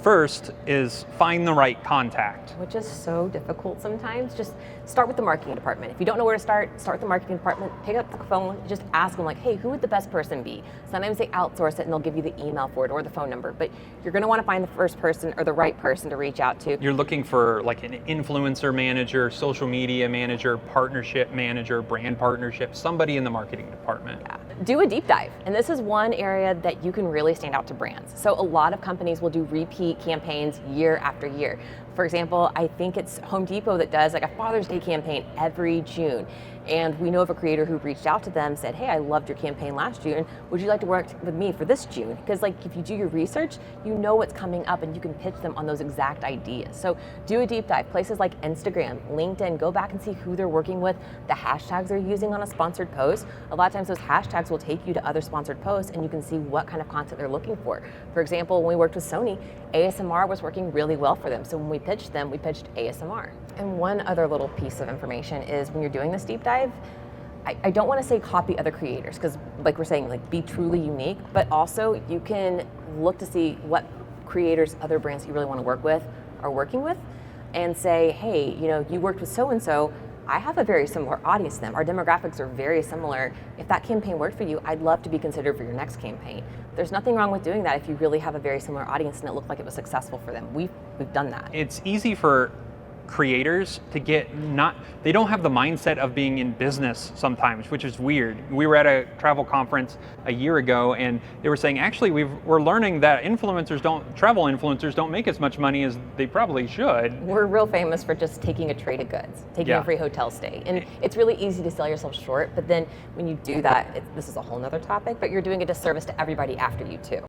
first is find the right contact. Which is so difficult sometimes. Just start with the marketing department. If you don't know where to start with the marketing department, pick up the phone, just ask them like, hey, who would the best person be? Sometimes they outsource it and they'll give you the email for it or the phone number, but you're gonna wanna find the first person or the right person to reach out to. You're looking for like an influencer manager, social media manager, partnership manager, brand partnership, somebody in the marketing department. Yeah. Do a deep dive. And this is one area that you can really stand out to brands. So a lot of companies will do repeat campaigns year after year. For example, I think it's Home Depot that does like a Father's Day campaign every June. And we know of a creator who reached out to them, said, hey, I loved your campaign last June. Would you like to work with me for this June? Because like if you do your research, you know what's coming up and you can pitch them on those exact ideas. So do a deep dive. Places like Instagram, LinkedIn, go back and see who they're working with, the hashtags they're using on a sponsored post. A lot of times those hashtags will take you to other sponsored posts and you can see what kind of content they're looking for. For example, when we worked with Sony, ASMR was working really well for them. So when we pitched them, we pitched ASMR. And one other little piece of information is when you're doing this deep dive, I don't want to say copy other creators because like we're saying, like be truly unique, but also you can look to see what creators, other brands you really want to work with are working with and say, hey, you know, you worked with so-and-so, I have a very similar audience to them. Our demographics are very similar. If that campaign worked for you, I'd love to be considered for your next campaign. There's nothing wrong with doing that if you really have a very similar audience and it looked like it was successful for them. We've done that. It's easy for creators to get they don't have the mindset of being in business sometimes, which is weird. We were at a travel conference a year ago and they were saying, actually, we're learning that travel influencers don't make as much money as they probably should. We're real famous for just taking a trade of goods, taking a free hotel stay. And it's really easy to sell yourself short, but then when you do that, this is a whole nother topic, but you're doing a disservice to everybody after you too.